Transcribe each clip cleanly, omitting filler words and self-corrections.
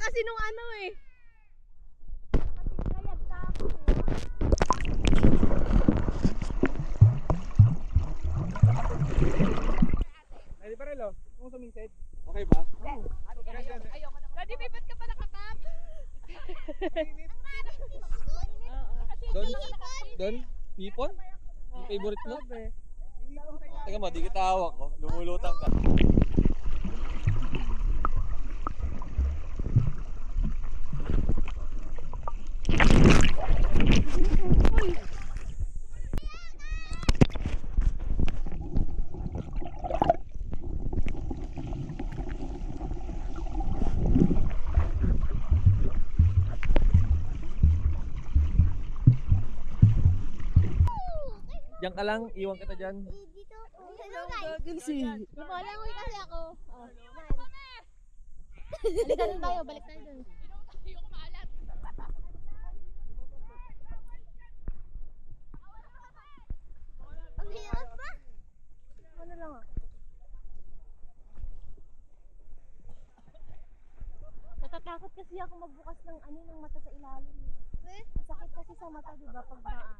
kasi nung ano eh. Ay, di ba Relo? Kung sumisid? Okay ba? Ayoko naman. Daddy, ba't ka pa nakakap? Doon? Hipon? Yung favorite mo? Teka mo, di kita hawak ko. Lumulutang ka. Diyan ka lang, iwan kita dyan. Dito. Hello guys. Lumalangoy kasi ako. Halika doon tayo, balik tayo doon. Ayoko maalat. Ang hirap ba? Ano lang ah. Natatakot kasi ako magbukas ng ng mata sa ilalim. Ang sakit kasi sa mata, di ba, pag maalat.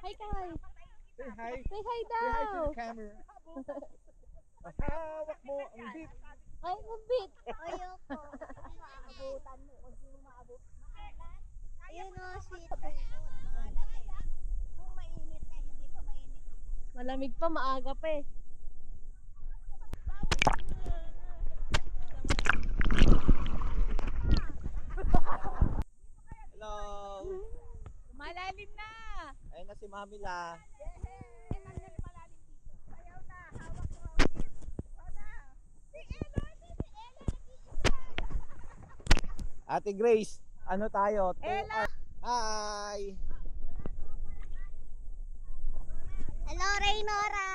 Hi, Kai. Say hi. Say hi Say hi to daw. the camera. Hawak mo ang bit. Ay, mabit. Ayoko. Maabutan mo. Kung di mo maabot. Ayun o, sweet. Kung mainit na, hindi pa mainit. Malamig pa, maaga pa eh. Hello. Malalim na! Ayun na si Mami La. Sayaw na, hawak mo ang bit. Wala. Si Elo, nag-iisa. Ate Grace, ano tayo? Ella. Hi! Hello, Raynora.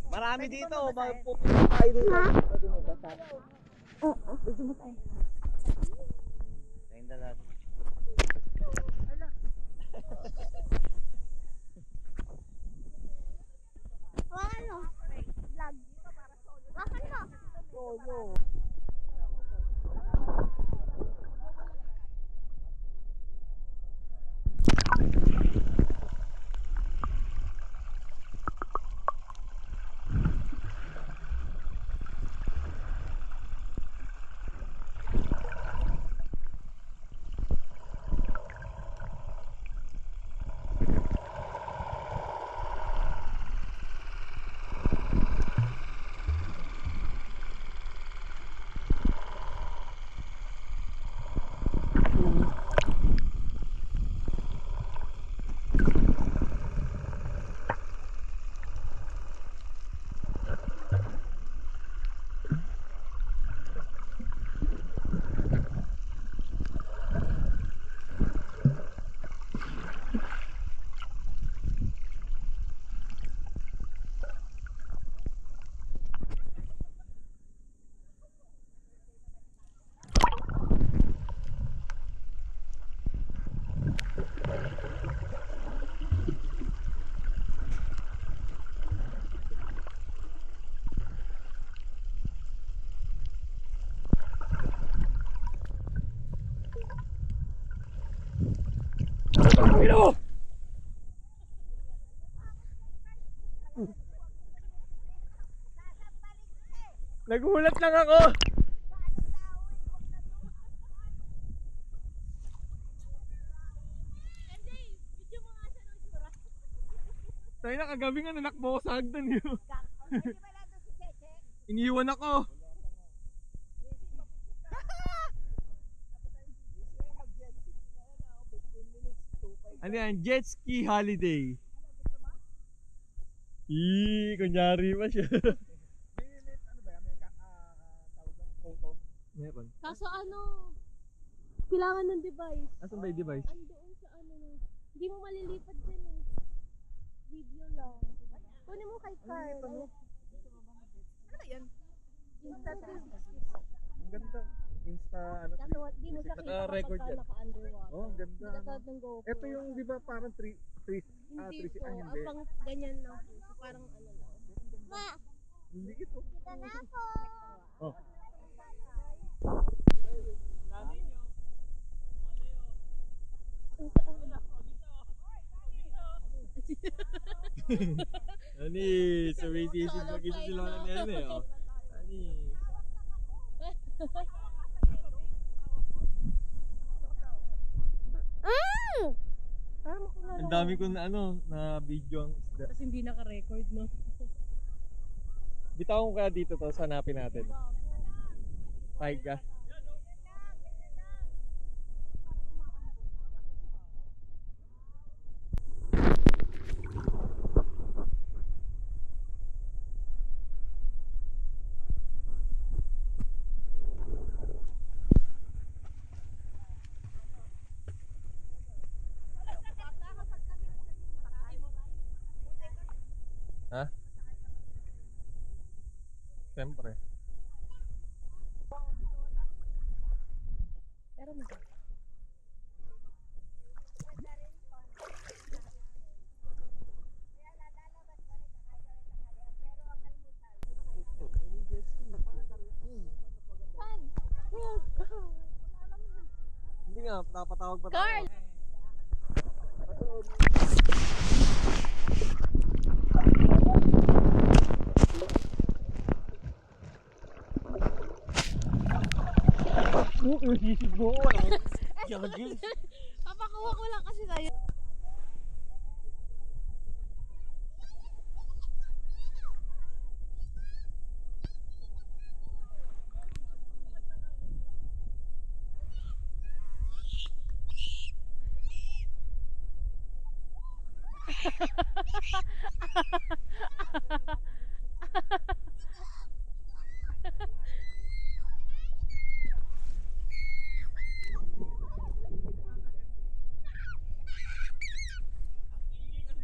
Marami dito. Pupunta tayo dito. Pwede mo basa? Gusto mo tayo? Tayong dalawa. Wakan mo. Vlog. Wakan mo. Yo. Nagulat lang ako. Tayo na kagabi nga nanakbo ko sa hagdan yun. Iniwan ako. Ano yan? Jet ski holiday. Kunyari pa siya. Meron. Kaso ano, kailangan ng device. Asan ba yung device? Andoon sa hindi mo malilipad dyan eh. Video lang. Kunin mo kay Carl. Ano ba yan? Insta 360. Ang ganda. Insta, ano, Kaso di mo siya kita Naka-record kapag yan. naka-underwater. oh, ang ganda. Hindi katulad ng GoPro. Ito yung, di ba, parang 3, Hindi 3, po. hindi. Pang ganyan lang po. So, parang ano lang. Ma, Hindi ito. kita na ako. Oh. Ani, sumisisig mag-isa sila ng nene, oh. Ani. Ang dami ko na na video ang isda. Tapos hindi naka-record, no? Bitawan ko kaya dito to, hanapin natin. Taiga. Ha? Siyempre. Pero may Hindi nga, napatawag pa Carl! Sisig mo ko lang. Gagawin. Papakuha ko lang kasi tayo.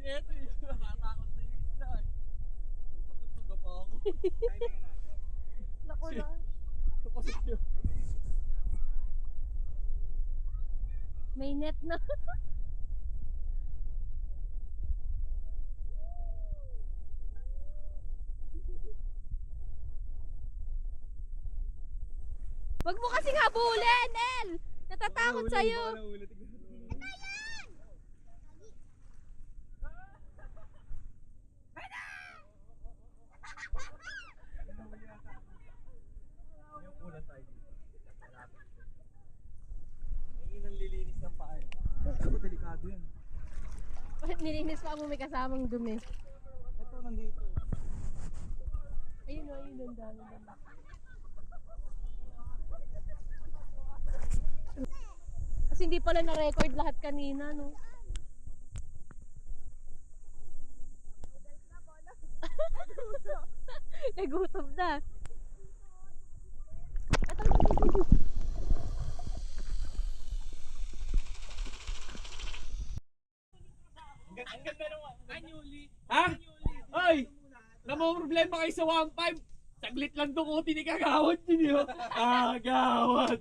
Ito yung nakatakot sa yung isda. Bakit pa ako? Naku lang. Kasi yun. May net na. Wag mo kasing habulin, El! Natatakot sa'yo. Yung ulan tayo dito. May inang lilinis ng paa eh. Ako, delikado yan. Nilinis pa mo may kasamang dumi. Ito, nandito. Ayun o, ayun ang dami. Kasi hindi pala na-record lahat kanina, no? Nagutom na. Ha? Ay! Namumroblema kayo sa 1.5. Saglit lang dukutin ni Kagawad yun yun. Kagawad!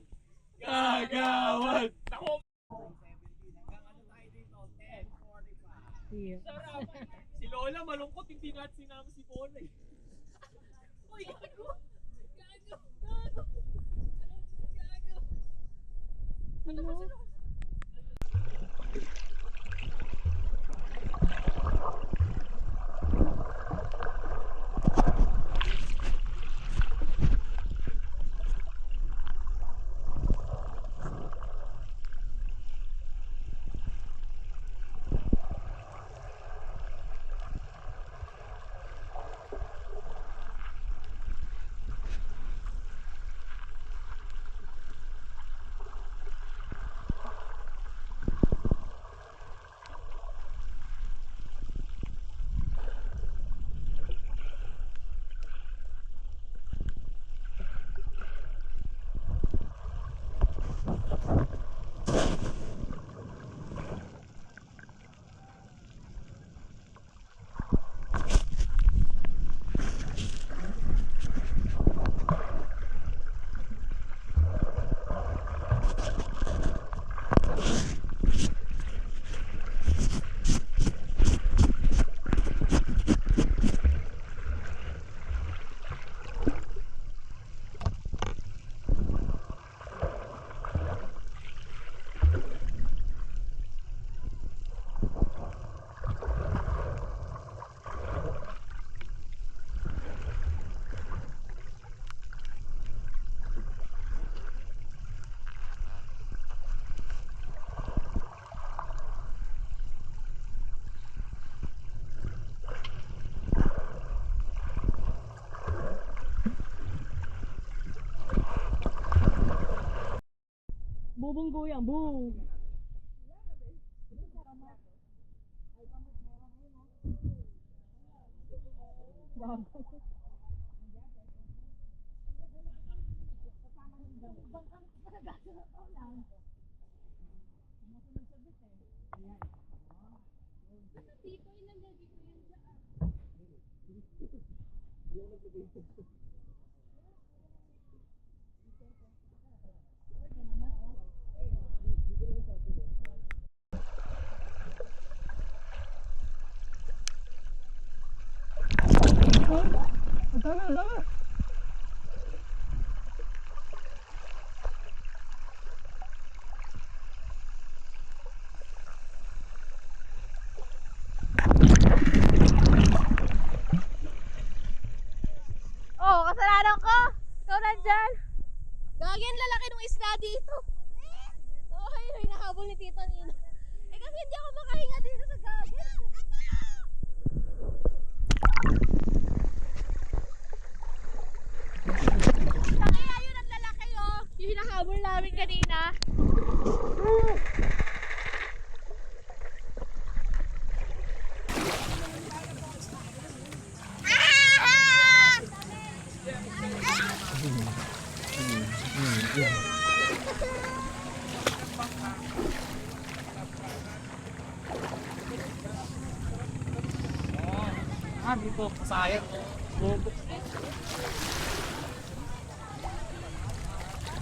Kagawad! Ako! Si Lola malungkot, hindi natin sinama si Paul eh. Uy, gago! Gago! Gago! Gago! Ano ba sila? Bubunggo yan, boom! Oh, kasalanan ko. Ikaw nandyan. Gagyan lalaki ng isda dito. Oh, ay, nahabol ni Tito Nino. Eh kasi hindi ako makahinga dito sa gagyan. Kaya yun ang lalaki oh. Yung hinahabol namin kanina. Ah, dito, sayang.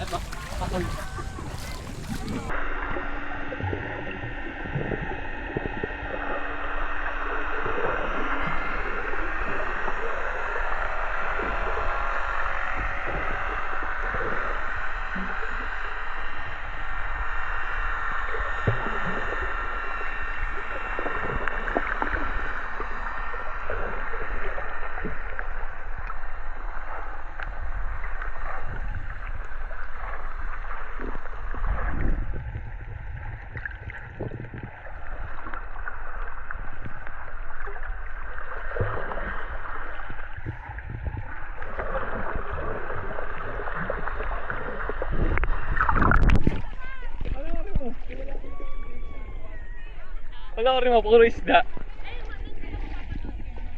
Eto, patol. Wala ko rin mo, puro isda.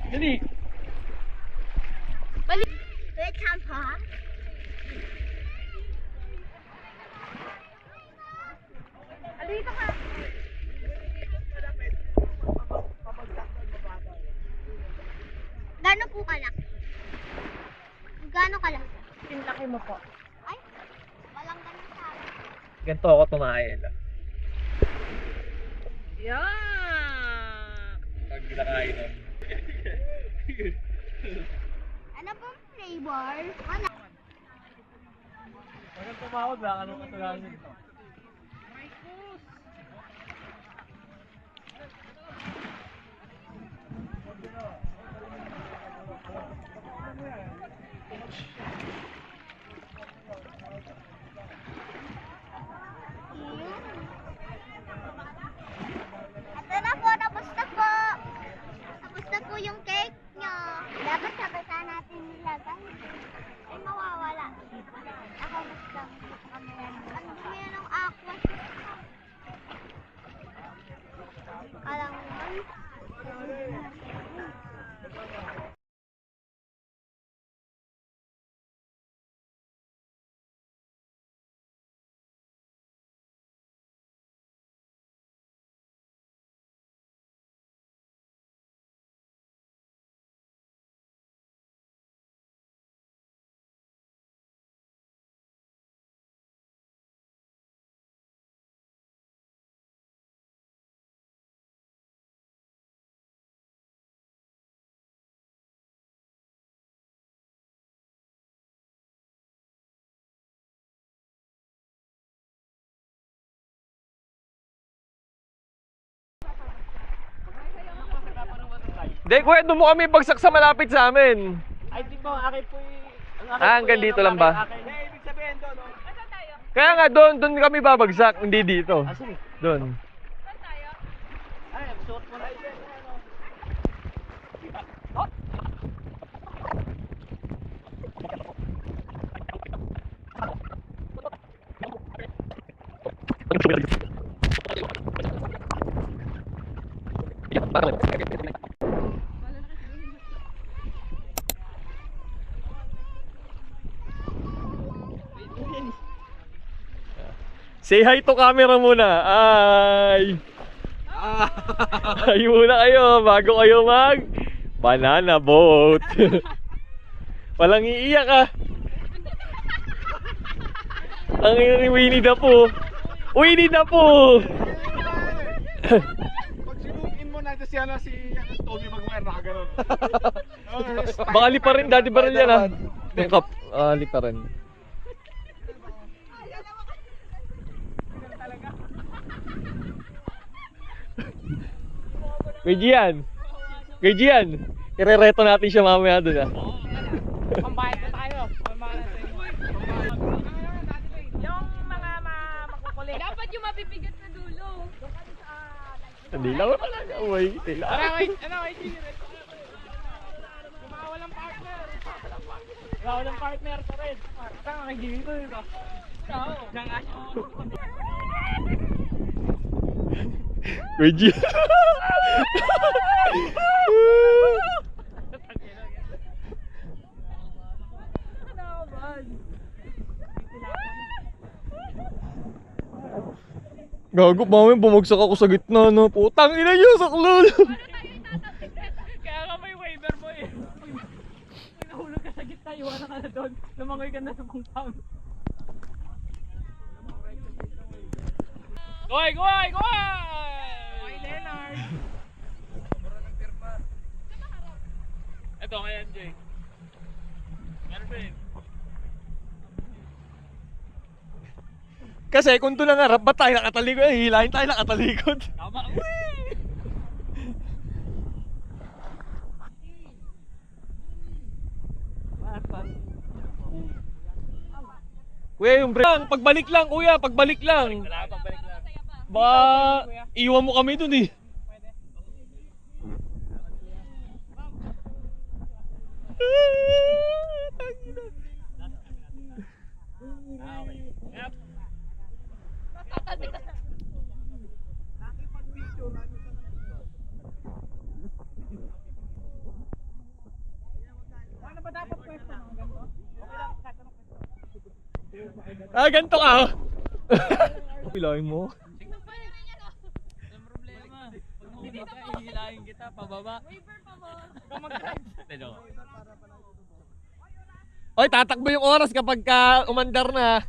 Dali! Wait, Tampa. Dito ka. Gano'n po kalaki? Gano'n kalaki? Pinlaki mo po. Ay, walang gano'n sa akin. Ganito ako tumail. Yeah! Pag nakain nun. Ano pong flavor? Wala. Pag tumawag lang, anong katulangin? Ito na po, tapos na po. Tapos na po yung cake nyo. Dapat sabay natin nilagay. Ay, mawawala. Ako mas lang. Ang dumi na ng aqua. Kalang naman. Hindi, kuya, doon mo kami bagsak sa malapit sa amin. Ay, di ba, akin po Hanggang dito lang ba? ibig sabihin doon, no? Kaya nga, doon kami babagsak, hindi dito. Doon. Ay, suot mo na. Say hi to camera muna. Ay. Ay muna kayo bago kayo mag banana boat. Walang iiyak ah. Ang ina ni Winnie the Pooh. Winnie the Pooh. Pag sinugin mo na si Tommy Maguire, nakaganon. Baka lipa rin, dati ba rin yan ah. Yung kap, lipa rin. Kay Gian. Kay Gian. Irereto natin siya mamaya dun ah. Pambayad na tayo. Yung mga makukulit. Dapat yung mabibigat na dulo. Hindi lang talaga. Uy, Wait, walang partner. Walang partner pa rin. Saan kay Jimmy ko dito? Kay Gian. Gago, mami, bumagsak ako sa gitna, no? Putang ina niyo, saklol! Kaya nga may waiver mo eh. Pag nahulog ka sa gitna, iwanan ka na doon. Lumangoy ka na sa pangpang. Goy! Goy, Leonard! Ito, kay MJ. Meron ba yun? Kasi kung doon lang harap, ba't tayo nakatalikod? Hilahin tayo nakatalikod. Tama! Uy! Kuya, yung break lang, pagbalik lang, kuya, pagbalik lang. Wala ka pagbalik lang. Ba, iwan mo kami dun eh. Yep. Ano ba dapat pwesto ng ganito? Ganito ka. Pilahin mo. Walang problema. Pag mahulog ka, ihilahin kita pababa. Waiver pa mo. Pero, Oy, tatakbo yung oras kapag ka umandar na.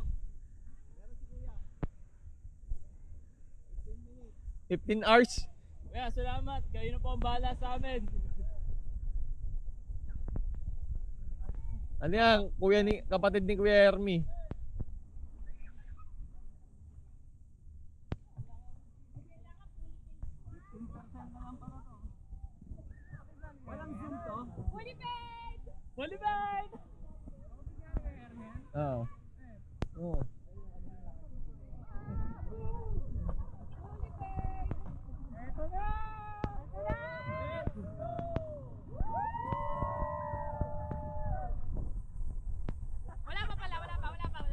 15 hours. kuya, salamat. Kayo na po ang bahala sa amin. Ano yan? Kuya ni, kapatid ni Kuya Hermie. Bolibay! Oo. Oo.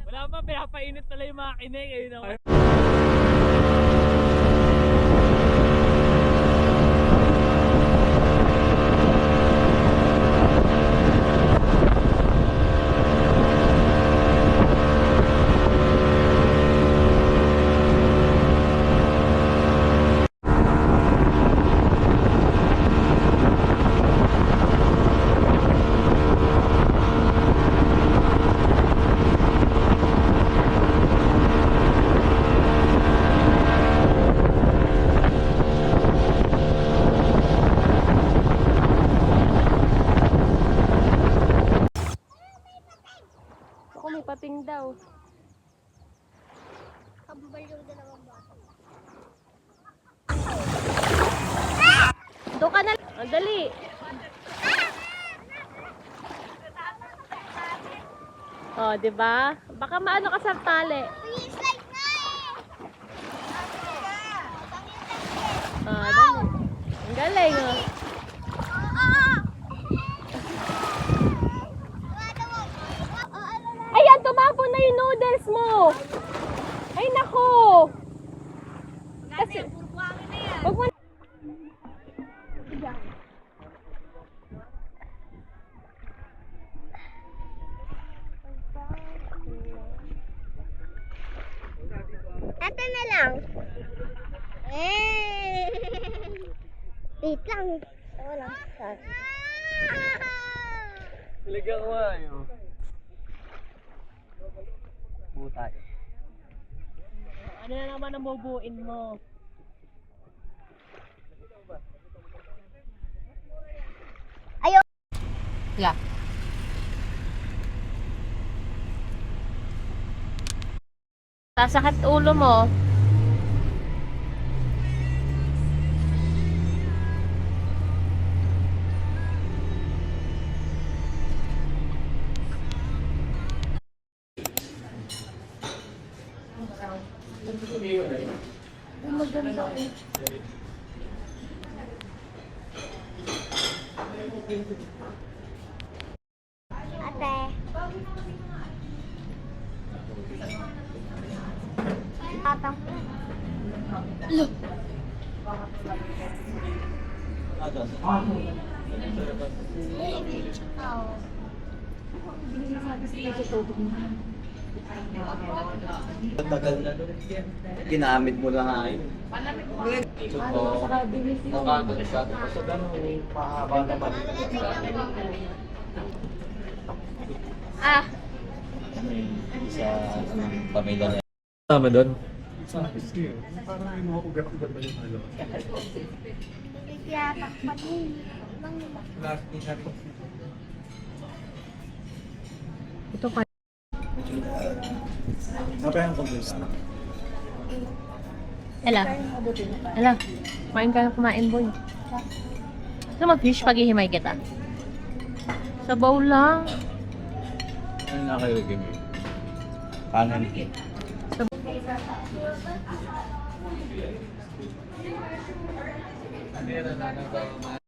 Wala pa, pinapainit pala yung mga kinig. Ayun ako. Ako may pating daw. Kambal yung dalawang bata. Doon ka na. Ang dali. Oh, 'di ba? Baka maano ka sa tali. Uy, slide na eh! Dali. Ang galing, oh. Ayan, tumapon na yung noodles mo. Ay, nako. lang. Wait lang. Wala. Talaga ko ayo. Butay. Ano na naman ang bubuin mo? Ayaw. Yeah. Sasakit ulo mo. Ate. Tatang. Tagal na doon. Ginamit mo lang ngayon. Ito, nakagod siya. Kasi gano'n, mahaba naman. Ah, Sa pamilya niya. Tama doon. Kaya takpan ito pa. Ela. Ela. Kumain ka na kumain, boy. Gusto mo fish paghihimay kita? Sa bowl lang. Ano na kayo, Kimi? Kanan. Meron na nagawa